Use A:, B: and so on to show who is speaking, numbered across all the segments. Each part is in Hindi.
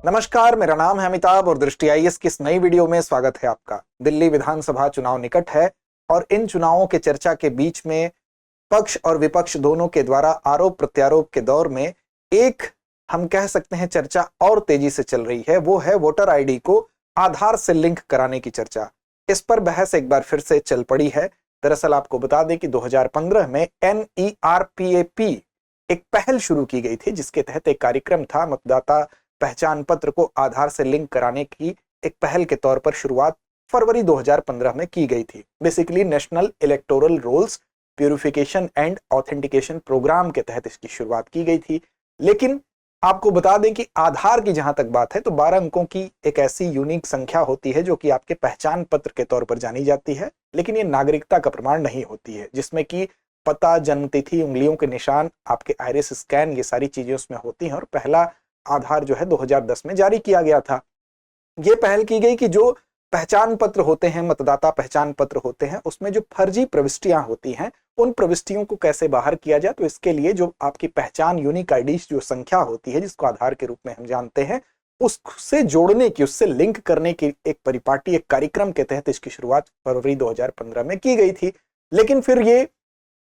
A: नमस्कार, मेरा नाम है अमिताभ और दृष्टि आईएएस की इस नई वीडियो में स्वागत है आपका। दिल्ली विधानसभा चुनाव निकट है और इन चुनावों के चर्चा के बीच में पक्ष और विपक्ष दोनों के द्वारा आरोप प्रत्यारोप के दौर में एक हम कह सकते हैं चर्चा और तेजी से चल रही है। वो है वोटर आईडी को आधार से लिंक कराने की चर्चा। इस पर बहस एक बार फिर से चल पड़ी है। दरअसल आपको बता दें कि 2015 में NERPAP एक पहल शुरू की गई थी, जिसके तहत एक कार्यक्रम था मतदाता पहचान पत्र को आधार से लिंक कराने की। एक पहल के तौर पर शुरुआत फरवरी 2015 में की गई थी। Basically national electoral rolls purification and authentication programme के तहत इसकी शुरुआत की गई थी। लेकिन आपको बता दें कि आधार की जहां तक बात है तो 12 अंकों की एक ऐसी यूनिक संख्या होती है जो कि आपके पहचान पत्र के तौर पर जानी जाती है, लेकिन ये नागरिकता का प्रमाण नहीं होती है, जिसमें कि पता, जन्मतिथि, उंगलियों के निशान, आपके आइरिस स्कैन, ये सारी चीजें उसमें होती हैं। और पहला आधार जो है 2010 में जारी किया गया था। ये पहल की गई कि जो पहचान पत्र होते हैं, मतदाता पहचान पत्र होते हैं, उसमें जो फर्जी प्रविष्टियां होती हैं, उन प्रविष्टियों को कैसे बाहर किया जाए। तो इसके लिए जो आपकी पहचान यूनिक आईडी जो संख्या होती है, जिसको आधार के रूप में हम जानते हैं, उससे जोड़ने की, उससे लिंक करने की एक परिपाटी, एक कार्यक्रम के तहत इसकी शुरुआत फरवरी 2015 में की गई थी। लेकिन फिर ये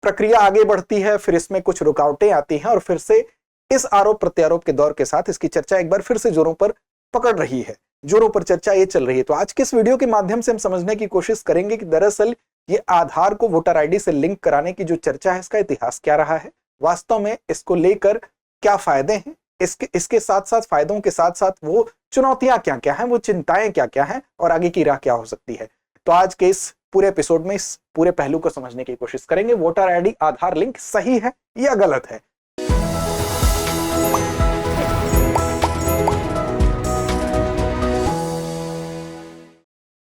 A: प्रक्रिया आगे बढ़ती है, फिर इसमें कुछ रुकावटें आती हैं और फिर से इस आरोप प्रत्यारोप के दौर के साथ इसकी चर्चा एक बार फिर से जोरों पर पकड़ रही है। जोरों पर चर्चा ये चल रही है। तो आज के इस वीडियो के माध्यम से हम समझने की कोशिश करेंगे कि दरअसल ये आधार को वोटर आईडी से लिंक कराने की जो चर्चा है, इसका इतिहास क्या रहा है, वास्तव में इसको लेकर क्या फायदे हैं, इसके साथ साथ फायदों के साथ साथ वो चुनौतियां क्या क्या हैं, वो चिंताएं क्या क्या हैं और आगे की राह क्या हो सकती है। तो आज के इस पूरे एपिसोड में इस पूरे पहलू को समझने की कोशिश करेंगे। वोटर आईडी आधार लिंक सही है या गलत है।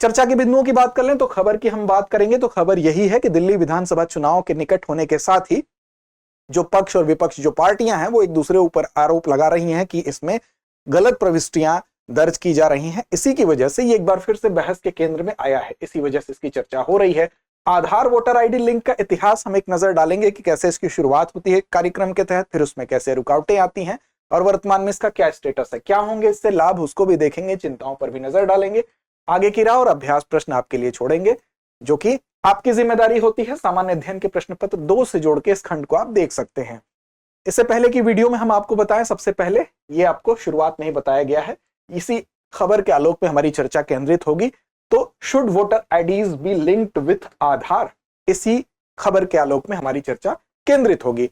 A: चर्चा के बिंदुओं की बात कर लें तो खबर की हम बात करेंगे तो खबर यही है कि दिल्ली विधानसभा चुनाव के निकट होने के साथ ही जो पक्ष और विपक्ष जो पार्टियां हैं वो एक दूसरे ऊपर आरोप लगा रही हैं कि इसमें गलत प्रविष्टियां दर्ज की जा रही हैं। इसी की वजह से ये एक बार फिर से बहस के केंद्र में आया है। इसी वजह से इसकी चर्चा हो रही है। आधार वोटर आईडी लिंक का इतिहास हम एक नजर डालेंगे कि कैसे इसकी शुरुआत होती है कार्यक्रम के तहत, फिर उसमें कैसे रुकावटें आती हैं और वर्तमान में इसका क्या स्टेटस है, क्या होंगे इससे लाभ, उसको भी देखेंगे, चिंताओं पर भी नजर डालेंगे। आगे की राह और अभ्यास प्रश्न आपके लिए छोड़ेंगे, जो कि आपकी जिम्मेदारी होती है। सामान्य अध्ययन के प्रश्न पत्र 2 से जोड़ के इस खंड को आप देख सकते हैं। इससे पहले की वीडियो में हम आपको बताएं, सबसे पहले ये आपको शुरुआत में ही बताया गया है। इसी खबर के आलोक में हमारी चर्चा केंद्रित होगी। तो should voter IDs be linked with Aadhaar, इसी खबर के आलोक में हमारी चर्चा केंद्रित होगी।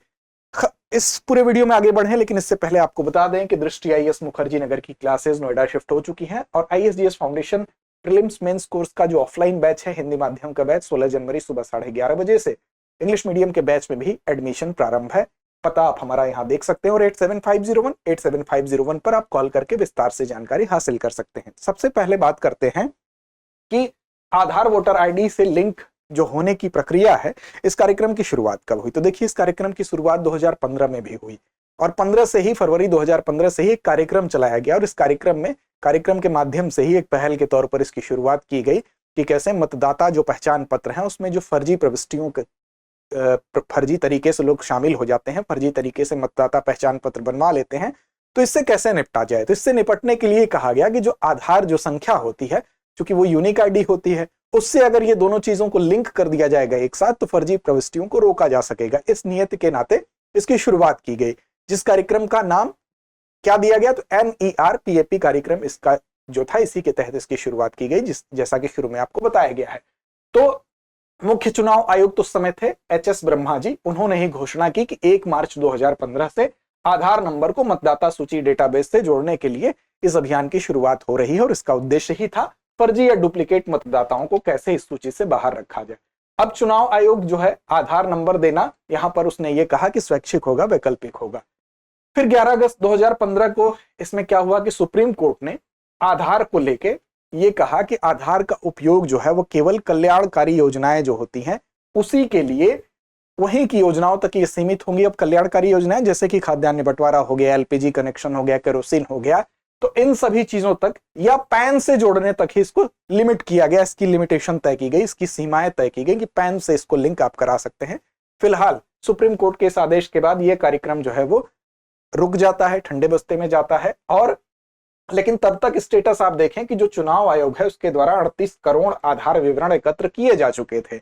A: इस पूरे वीडियो में आगे बढ़े, लेकिन इससे पहले आपको बता दें कि दृष्टि आईएएस मुखर्जी नगर की क्लासेस नोएडा शिफ्ट हो चुकी हैं और ISDS foundation prelims mains course का जो ऑफलाइन बैच है, हिंदी माध्यम का बैच, 16 जनवरी सुबह 11:30 बजे से, इंग्लिश मीडियम के बैच में भी एडमिशन प्रारंभ है। पता आप हमारा यहाँ देख सकते हैं और 87501 पर आप कॉल करके विस्तार से जानकारी हासिल कर सकते हैं। सबसे पहले बात करते हैं कि आधार वोटर आईडी से लिंक जो होने की प्रक्रिया है, इस कार्यक्रम की शुरुआत कब हुई। तो देखिए, इस कार्यक्रम की शुरुआत 2015 में भी हुई और फरवरी 2015 से ही एक कार्यक्रम चलाया गया और इस कार्यक्रम के माध्यम से ही एक पहल के तौर पर इसकी शुरुआत की गई कि कैसे मतदाता जो पहचान पत्र हैं उसमें जो फर्जी प्रविष्टियों के फर्जी तरीके से लोग शामिल हो जाते हैं, फर्जी तरीके से मतदाता पहचान पत्र बनवा लेते हैं, तो इससे कैसे निपटा जाए। तो इससे निपटने के लिए कहा गया कि जो आधार जो संख्या होती है, क्योंकि वो यूनिक आईडी होती है, उससे अगर ये दोनों चीजों को लिंक कर दिया जाएगा एक साथ, तो फर्जी प्रविष्टियों को रोका जा सकेगा। इस नियत के नाते इसकी शुरुआत की गई, जिस कार्यक्रम का नाम क्या दिया गया, तो NERPAP कार्यक्रम इसका जो था, इसी के तहत इसकी शुरुआत की गई, जैसा कि शुरू में आपको बताया गया है। तो मुख्य चुनाव आयुक्त उस समय थे HS ब्रह्मा जी। उन्होंने ही घोषणा की कि 1 मार्च 2015 से आधार नंबर को मतदाता सूची डेटाबेस से जोड़ने के लिए इस अभियान की शुरुआत हो रही है और इसका उद्देश्य ही था फर्जी या डुप्लीकेट मतदाताओं को कैसे इस सूची से बाहर रखा जाए। अब चुनाव आयोग जो है आधार नंबर देना, यहां पर उसने ये कहा कि स्वैच्छिक होगा, वैकल्पिक होगा। फिर 11 अगस्त 2015 को इसमें क्या हुआ कि सुप्रीम कोर्ट ने आधार को लेके ये कहा कि आधार का उपयोग जो है वो केवल कल्याणकारी योजनाएं जो होती हैं उसी के लिए, वहीं की योजनाओं तक ये सीमित होंगी। अब कल्याणकारी योजनाएं जैसे कि खाद्यान्न बंटवारा हो गया, LPG कनेक्शन हो गया, केरोसिन हो गया, तो इन सभी चीजों तक या पैन से जोड़ने तक ही इसको लिमिट किया गया। इसकी लिमिटेशन तय की गई, इसकी सीमाएं तय की गई कि पैन से इसको लिंक आप करा सकते हैं। फिलहाल सुप्रीम कोर्ट के इस आदेश के बाद यह कार्यक्रम जो है वो रुक जाता है, ठंडे बस्ते में जाता है और लेकिन तब तक स्टेटस आप देखें कि जो चुनाव आयोग है उसके द्वारा 38 करोड़ आधार विवरण एकत्र किए जा चुके थे।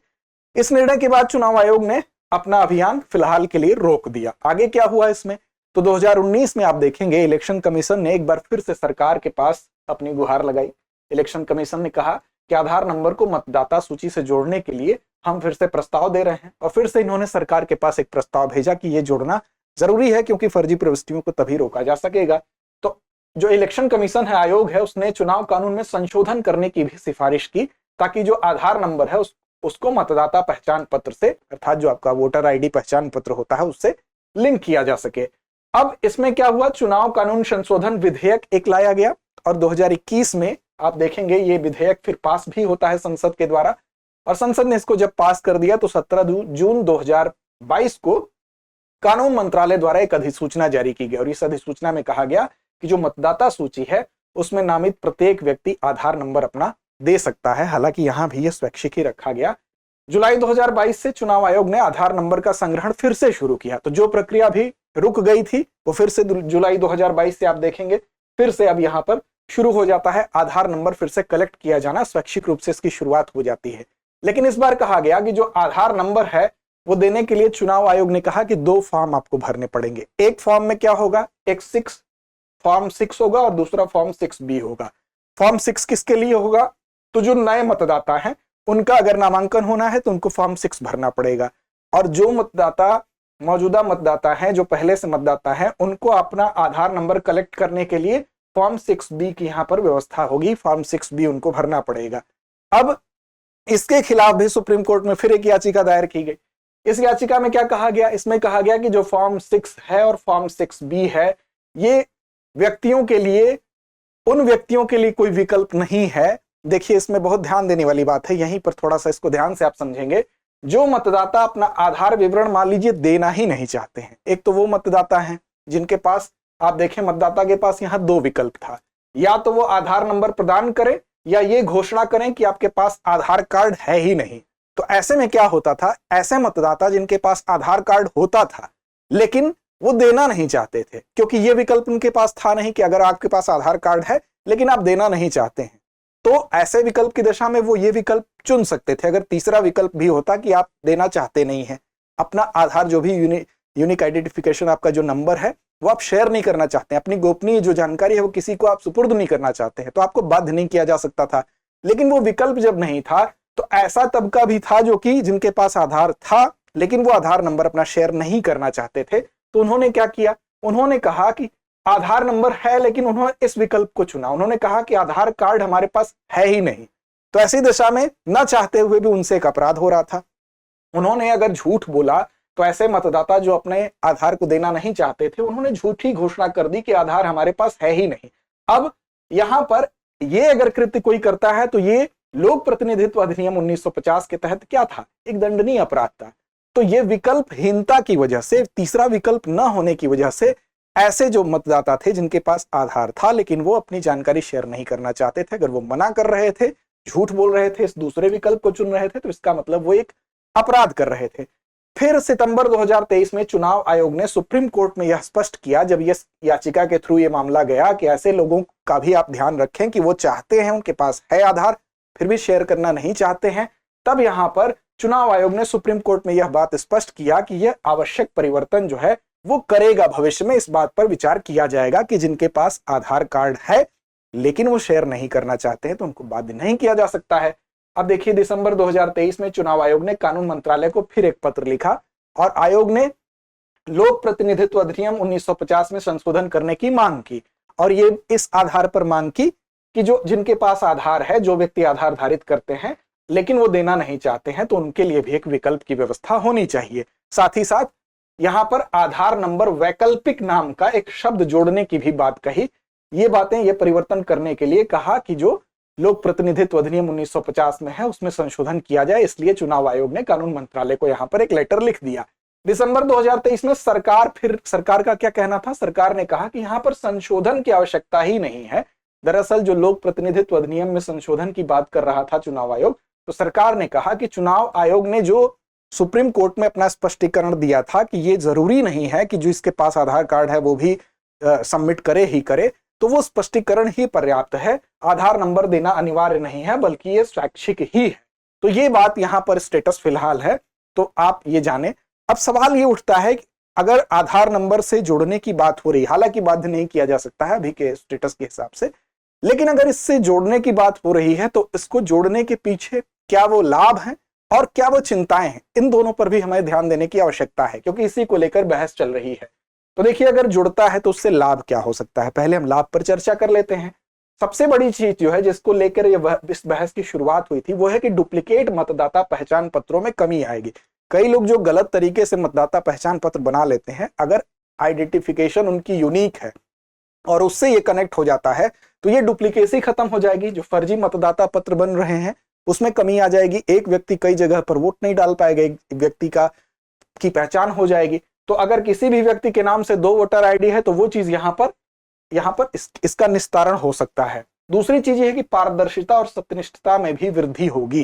A: इस निर्णय के बाद चुनाव आयोग ने अपना अभियान फिलहाल के लिए रोक दिया। आगे क्या हुआ इसमें, तो 2019 में आप देखेंगे इलेक्शन कमीशन ने एक बार फिर से सरकार के पास अपनी गुहार लगाई। इलेक्शन कमीशन ने कहा कि आधार नंबर को मतदाता सूची से जोड़ने के लिए हम फिर से प्रस्ताव दे रहे हैं, और फिर से इन्होंने सरकार के पास एक प्रस्ताव भेजा कि ये जोड़ना जरूरी है क्योंकि फर्जी प्रविष्टियों को तभी रोका जा सकेगा। तो जो इलेक्शन कमीशन है, आयोग है, उसने चुनाव कानून में संशोधन करने की भी सिफारिश की ताकि जो आधार नंबर है उसको मतदाता पहचान पत्र से, अर्थात जो आपका वोटर आईडी पहचान पत्र होता है, उससे लिंक किया जा सके। अब इसमें क्या हुआ, चुनाव कानून संशोधन विधेयक एक लाया गया और 2021 में आप देखेंगे ये विधेयक फिर पास भी होता है संसद के द्वारा, और संसद ने इसको जब पास कर दिया तो 17 जून 2022 को कानून मंत्रालय द्वारा एक अधिसूचना जारी की गई, और इस अधिसूचना में कहा गया कि जो मतदाता सूची है उसमें नामित प्रत्येक व्यक्ति आधार नंबर अपना दे सकता है। हालांकि यहां भी यह स्वैच्छिक ही रखा गया। जुलाई 2022 से चुनाव आयोग ने आधार नंबर का संग्रहण फिर से शुरू किया, तो जो प्रक्रिया भी रुक गई थी वो फिर से जुलाई 2022 से आप देखेंगे फिर से अब यहां पर शुरू हो जाता है। आधार नंबर फिर से कलेक्ट किया जाना स्वैच्छिक रूप से इसकी शुरुआत हो जाती है। लेकिन इस बार कहा गया कि जो आधार नंबर है वो देने के लिए चुनाव आयोग ने कहा कि 2 फॉर्म आपको भरने पड़ेंगे। एक फॉर्म में क्या होगा, एक फॉर्म 6 होगा और दूसरा फॉर्म 6B होगा। फॉर्म 6 किसके लिए होगा, तो जो नए मतदाता हैं उनका अगर नामांकन होना है तो उनको फॉर्म 6 भरना पड़ेगा, और जो मतदाता मौजूदा मतदाता हैं, जो पहले से मतदाता हैं, उनको अपना आधार नंबर कलेक्ट करने के लिए फॉर्म 6B की यहां पर व्यवस्था होगी। फॉर्म 6B उनको भरना पड़ेगा। अब इसके खिलाफ भी सुप्रीम कोर्ट में फिर एक याचिका दायर की गई। इस याचिका में क्या कहा गया, इसमें कहा गया कि जो फॉर्म 6 है और फॉर्म 6B है ये व्यक्तियों के लिए, उन व्यक्तियों के लिए कोई विकल्प नहीं है। देखिए इसमें बहुत ध्यान देने वाली बात है, यहीं पर थोड़ा सा इसको ध्यान से आप समझेंगे। जो मतदाता अपना आधार विवरण मान लीजिए देना ही नहीं चाहते हैं, एक तो वो मतदाता हैं जिनके पास आप देखें मतदाता के पास यहां 2 विकल्प था, या तो वो आधार नंबर प्रदान करें या ये घोषणा करें कि आपके पास आधार कार्ड है ही नहीं। तो ऐसे में क्या होता था, ऐसे मतदाता जिनके पास आधार कार्ड होता था लेकिन वो देना नहीं चाहते थे, क्योंकि ये विकल्प उनके पास था नहीं कि अगर आपके पास आधार कार्ड है लेकिन आप देना नहीं चाहते हैं, तो ऐसे विकल्प की दशा में वो ये विकल्प चुन सकते थे। अगर तीसरा विकल्प भी होता कि आप देना चाहते नहीं हैं, अपना आधार जो भी यूनिक आइडेंटिफिकेशन आपका जो नंबर है वो आप शेयर नहीं करना चाहते हैं, अपनी गोपनीय जो जानकारी है वो किसी को आप सुपुर्द नहीं करना चाहते हैं, तो आपको बाध्य नहीं किया जा सकता था। लेकिन वो विकल्प जब नहीं था तो ऐसा तबका भी था जो कि जिनके पास आधार था लेकिन वो आधार नंबर अपना शेयर नहीं करना चाहते थे। तो उन्होंने क्या किया, उन्होंने कहा कि आधार नंबर है, लेकिन उन्होंने इस विकल्प को चुना। उन्होंने कहा कि आधार कार्ड हमारे पास है ही नहीं। तो ऐसी दशा में न चाहते हुए भी उनसे एक अपराध हो रहा था। उन्होंने अगर झूठ बोला तो ऐसे मतदाता जो अपने आधार को देना नहीं चाहते थे, उन्होंने झूठी घोषणा कर दी कि आधार हमारे पास है ही नहीं। अब यहां पर ये अगर कृत्य कोई करता है तो ये लोक प्रतिनिधित्व अधिनियम 1950 के तहत क्या था, एक दंडनीय अपराध था। तो ये विकल्पहीनता की वजह से, तीसरा विकल्प न होने की वजह से ऐसे जो मतदाता थे जिनके पास आधार था लेकिन वो अपनी जानकारी शेयर नहीं करना चाहते थे, अगर वो मना कर रहे थे, झूठ बोल रहे थे, इस दूसरे विकल्प को चुन रहे थे, तो इसका मतलब वो एक अपराध कर रहे थे। फिर सितंबर 2023 में चुनाव आयोग ने सुप्रीम कोर्ट में यह स्पष्ट किया, जब यह याचिका के थ्रू ये मामला गया, कि ऐसे लोगों का भी आप ध्यान रखें कि वो चाहते हैं, उनके पास है आधार, फिर भी शेयर करना नहीं चाहते हैं। तब यहां पर चुनाव आयोग ने सुप्रीम कोर्ट में यह बात स्पष्ट किया कि यह आवश्यक परिवर्तन जो है वो करेगा, भविष्य में इस बात पर विचार किया जाएगा कि जिनके पास आधार कार्ड है लेकिन वो शेयर नहीं करना चाहते हैं तो उनको बाध्य नहीं किया जा सकता है। अब देखिए दिसंबर 2023 में चुनाव आयोग ने कानून मंत्रालय को फिर एक पत्र लिखा और आयोग ने लोक प्रतिनिधित्व अधिनियम 1950 में संशोधन करने की मांग की, और ये इस आधार पर मांग की कि जो जिनके पास आधार है, जो व्यक्ति आधार धारित करते हैं लेकिन वो देना नहीं चाहते हैं, तो उनके लिए भी एक विकल्प की व्यवस्था होनी चाहिए। साथ ही साथ यहां पर आधार नंबर वैकल्पिक नाम का एक शब्द जोड़ने की भी बात कही। ये बातें, ये परिवर्तन करने के लिए कहा कि जो लोक प्रतिनिधित्व अधिनियम 1950 में है उसमें संशोधन किया जाए, इसलिए चुनाव आयोग ने कानून मंत्रालय को यहां पर एक लेटर लिख दिया। दिसंबर 2023 में सरकार का क्या कहना था, सरकार ने कहा कि यहां पर संशोधन की आवश्यकता ही नहीं है। दरअसल जो लोक प्रतिनिधित्व अधिनियम में संशोधन की बात कर रहा था चुनाव आयोग, तो सरकार ने कहा कि चुनाव आयोग ने जो सुप्रीम कोर्ट में अपना स्पष्टीकरण दिया था कि ये जरूरी नहीं है कि जो इसके पास आधार कार्ड है वो भी सबमिट करे ही करे, तो वो स्पष्टीकरण ही पर्याप्त है। आधार नंबर देना अनिवार्य नहीं है, बल्कि ये स्वैच्छिक ही है। तो ये बात यहाँ पर स्टेटस फिलहाल है, तो आप ये जाने। अब सवाल ये उठता है कि अगर आधार नंबर से जोड़ने की बात हो रही, हालांकि बाध्य नहीं किया जा सकता है अभी के स्टेटस के हिसाब से, लेकिन अगर इससे जोड़ने की बात हो रही है तो इसको जोड़ने के पीछे क्या वो लाभ हैं और क्या वो चिंताएं हैं, इन दोनों पर भी हमें ध्यान देने की आवश्यकता है, क्योंकि इसी को लेकर बहस चल रही है। तो देखिए, अगर जुड़ता है तो उससे लाभ क्या हो सकता है, पहले हम लाभ पर चर्चा कर लेते हैं। सबसे बड़ी चीज जो है जिसको लेकर इस बहस की शुरुआत हुई थी, वो है कि डुप्लीकेट मतदाता पहचान पत्रों में कमी आएगी। कई लोग जो गलत तरीके से मतदाता पहचान पत्र बना लेते हैं, अगर आइडेंटिफिकेशन उनकी यूनिक है और उससे ये कनेक्ट हो जाता है, तो ये डुप्लीकेसी खत्म हो जाएगी। जो फर्जी मतदाता पत्र बन रहे हैं उसमें कमी आ जाएगी। एक व्यक्ति कई जगह पर वोट नहीं डाल पाएगा, एक व्यक्ति की पहचान हो जाएगी। तो अगर किसी भी व्यक्ति के नाम से 2 वोटर आईडी है तो वो चीज यहाँ पर इसका निस्तारण हो सकता है। दूसरी चीज ये है कि पारदर्शिता और सत्यनिष्ठता में भी वृद्धि होगी।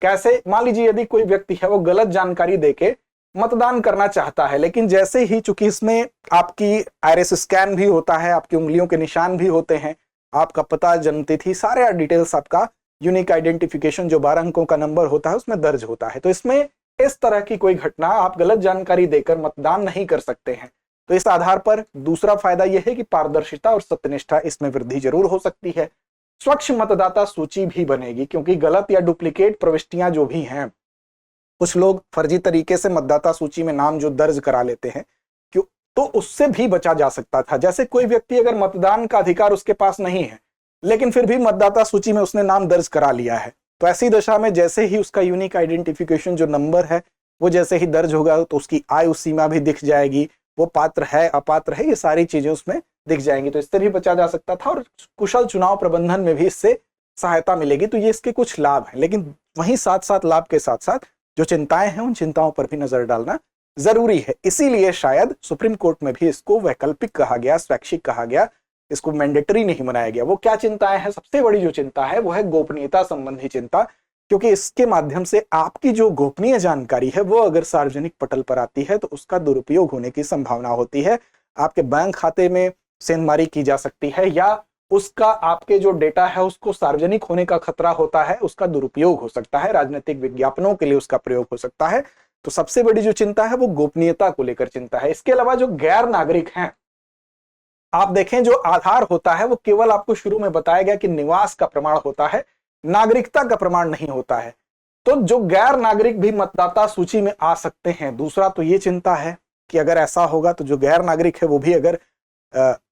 A: कैसे? मान लीजिए यदि कोई व्यक्ति है वो गलत जानकारी देके मतदान करना चाहता है, लेकिन जैसे ही, चूंकि इसमें आपकी आइरिस स्कैन भी होता है, आपकी उंगलियों के निशान भी होते हैं, आपका पता, जन्मतिथि, सारे डिटेल्स, आपका यूनिक आइडेंटिफिकेशन जो 12 अंकों का नंबर होता है उसमें दर्ज होता है। तो इसमें इस तरह की कोई घटना आप गलत जानकारी देकर मतदान नहीं कर सकते हैं। तो इस आधार पर दूसरा फायदा यह है कि पारदर्शिता और सत्यनिष्ठा इसमें वृद्धि जरूर हो सकती है। स्वच्छ मतदाता सूची भी बनेगी, क्योंकि गलत या डुप्लीकेट प्रविष्टियां जो भी हैं, कुछ लोग फर्जी तरीके से मतदाता सूची में नाम जो दर्ज करा लेते हैं, क्यों, तो उससे भी बचा जा सकता था। जैसे कोई व्यक्ति अगर मतदान का अधिकार उसके पास नहीं है, लेकिन फिर भी मतदाता सूची में उसने नाम दर्ज करा लिया है, तो ऐसी दशा में जैसे ही उसका यूनिक आइडेंटिफिकेशन जो नंबर है वो जैसे ही दर्ज होगा, तो उसकी आयु सीमा भी दिख जाएगी, वो पात्र है अपात्र है, ये सारी चीजें उसमें दिख जाएंगी। तो इससे भी बचा जा सकता था और कुशल चुनाव प्रबंधन में भी इससे सहायता मिलेगी। तो ये इसके कुछ लाभ हैं, लेकिन वहीं साथ साथ लाभ के साथ साथ जो चिंताएं हैं उन चिंताओं पर भी नजर डालना जरूरी है। इसीलिए शायद सुप्रीम कोर्ट में भी इसको वैकल्पिक कहा गया, स्वैच्छिक कहा गया, इसको मैंडेटरी नहीं बनाया गया। वो क्या चिंताएं हैं? सबसे बड़ी जो चिंता है वो है गोपनीयता संबंधी चिंता, क्योंकि इसके माध्यम से आपकी जो गोपनीय जानकारी है वो अगर सार्वजनिक पटल पर आती है तो उसका दुरुपयोग होने की संभावना होती है। आपके बैंक खाते में सेंधमारी की जा सकती है, या उसका, आपके जो डेटा है उसको सार्वजनिक होने का खतरा होता है, उसका दुरुपयोग हो सकता है, राजनीतिक विज्ञापनों के लिए उसका प्रयोग हो सकता है। तो सबसे बड़ी जो चिंता है वो गोपनीयता को लेकर चिंता है। इसके अलावा जो गैर नागरिक हैं, आप देखें जो आधार होता है वो केवल आपको शुरू में बताया गया कि निवास का प्रमाण होता है, नागरिकता का प्रमाण नहीं होता है। तो जो गैर नागरिक भी मतदाता सूची में आ सकते हैं। दूसरा तो ये चिंता है कि अगर ऐसा होगा तो जो गैर नागरिक है वो भी अगर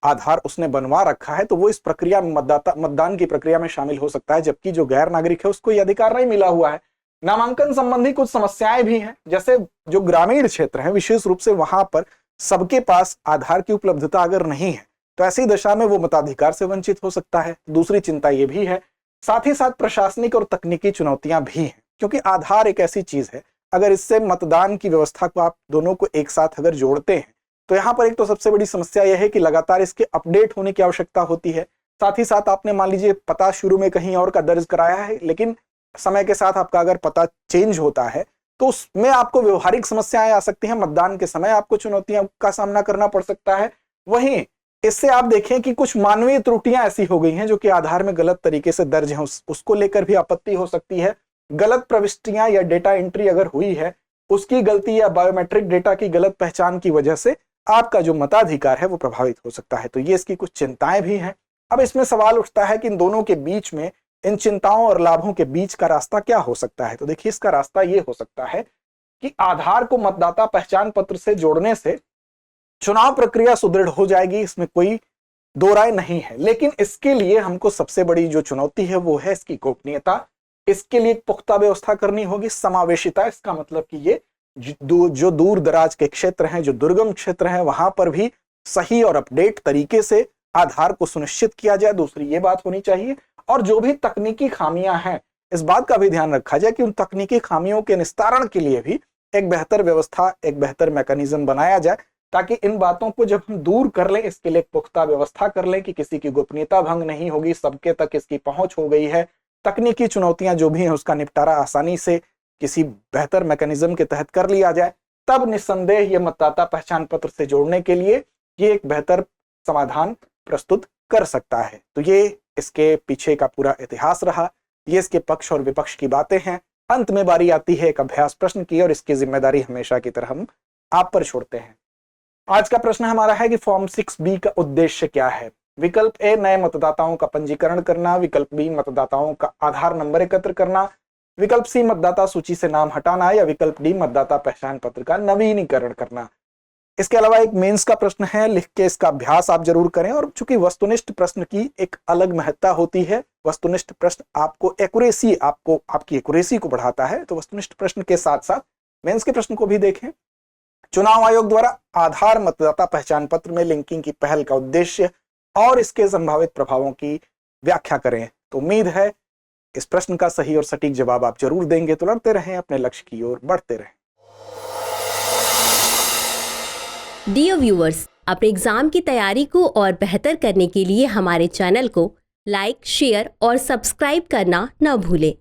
A: आधार उसने बनवा रखा है तो वो इस प्रक्रिया में मतदान की प्रक्रिया में शामिल हो सकता है, जबकि जो गैर नागरिक है उसको ये अधिकार नहीं मिला हुआ है। नामांकन संबंधी कुछ समस्याएं भी हैं, जैसे जो ग्रामीण क्षेत्र है विशेष रूप से, वहां पर सबके पास आधार की उपलब्धता अगर नहीं है तो ऐसी दशा में वो मताधिकार से वंचित हो सकता है। दूसरी चिंता ये भी है। साथ ही साथ प्रशासनिक और तकनीकी चुनौतियां भी हैं, क्योंकि आधार एक ऐसी चीज है, अगर इससे मतदान की व्यवस्था को आप दोनों को एक साथ अगर जोड़ते हैं तो यहाँ पर एक तो सबसे बड़ी समस्या यह है कि लगातार इसके अपडेट होने की आवश्यकता होती है। साथ ही साथ आपने मान लीजिए पता शुरू में कहीं और का दर्ज कराया है, लेकिन समय के साथ आपका अगर पता चेंज होता है तो उसमें आपको व्यवहारिक समस्याएं आ सकती हैं। मतदान के समय आपको चुनौतियों का सामना करना पड़ सकता है। वहीं इससे आप देखें कि कुछ मानवीय त्रुटियां ऐसी हो गई हैं जो कि आधार में गलत तरीके से दर्ज हैं, उसको लेकर भी आपत्ति हो सकती है। गलत प्रविष्टियां या डेटा एंट्री अगर हुई है, उसकी गलती या बायोमेट्रिक डेटा की गलत पहचान की वजह से आपका जो मताधिकार है वो प्रभावित हो सकता है। तो ये इसकी कुछ चिंताएं भी हैं। अब इसमें सवाल उठता है कि इन दोनों के बीच में, इन चिंताओं और लाभों के बीच का रास्ता क्या हो सकता है। तो देखिए, इसका रास्ता ये हो सकता है कि आधार को मतदाता पहचान पत्र से जोड़ने से चुनाव प्रक्रिया सुदृढ़ हो जाएगी, इसमें कोई दो राय नहीं है। लेकिन इसके लिए हमको सबसे बड़ी जो चुनौती है वो है इसकी गोपनीयता। इसके लिए पुख्ता व्यवस्था करनी होगी। समावेशिता, इसका मतलब कि ये जो दूर दराज के क्षेत्र हैं, जो दुर्गम क्षेत्र हैं, वहां पर भी सही और अपडेट तरीके से आधार को सुनिश्चित किया जाए। दूसरी ये बात होनी चाहिए। और जो भी तकनीकी खामियां हैं, इस बात का भी ध्यान रखा जाए कि उन तकनीकी खामियों के निस्तारण के लिए भी एक बेहतर व्यवस्था, एक बेहतर मैकेनिज्म बनाया जाए, ताकि इन बातों को जब हम दूर कर लें, इसके लिए एक पुख्ता व्यवस्था कर लें कि किसी की गोपनीयता भंग नहीं होगी, सबके तक इसकी पहुंच हो गई है। तकनीकी चुनौतियां जो भी हैं उसका निपटारा आसानी से किसी बेहतर मैकेनिज्म के तहत कर लिया जाए, तब निस्संदेह ये मतदाता पहचान पत्र से जोड़ने के लिए ये एक बेहतर समाधान प्रस्तुत कर सकता है। तो ये इसके पीछे का पूरा इतिहास रहा, ये इसके पक्ष और विपक्ष की बातें हैं। अंत में बारी आती है एक अभ्यास प्रश्न की, और इसकी जिम्मेदारी हमेशा की तरह हम आप पर छोड़ते हैं। आज का प्रश्न हमारा है कि फॉर्म 6B का उद्देश्य क्या है। विकल्प ए, नए मतदाताओं का पंजीकरण करना। विकल्प बी, मतदाताओं का आधार नंबर एकत्र करना। विकल्प सी, मतदाता सूची से नाम हटाना। या विकल्प डी, मतदाता पहचान पत्र का नवीनीकरण करना। इसके अलावा एक मेंस का प्रश्न है, लिख के इसका अभ्यास आप जरूर करें। और चूंकि वस्तुनिष्ठ प्रश्न की एक अलग महत्ता होती है, वस्तुनिष्ठ प्रश्न आपको एक्यूरेसी, आपकी एक्यूरेसी को बढ़ाता है, तो वस्तुनिष्ठ प्रश्न के साथ साथ मेंस के प्रश्न को भी देखें। चुनाव आयोग द्वारा आधार मतदाता पहचान पत्र में लिंकिंग की पहल का उद्देश्य और इसके संभावित प्रभावों की व्याख्या करें। तो उम्मीद है इस प्रश्न का सही और सटीक जवाब आप जरूर देंगे। तो लड़ते रहें, अपने लक्ष्य की ओर बढ़ते रहें।
B: डियर व्यूअर्स, अपने एग्जाम की तैयारी को और बेहतर करने के लिए हमारे चैनल को लाइक, शेयर और सब्सक्राइब करना न भूलें।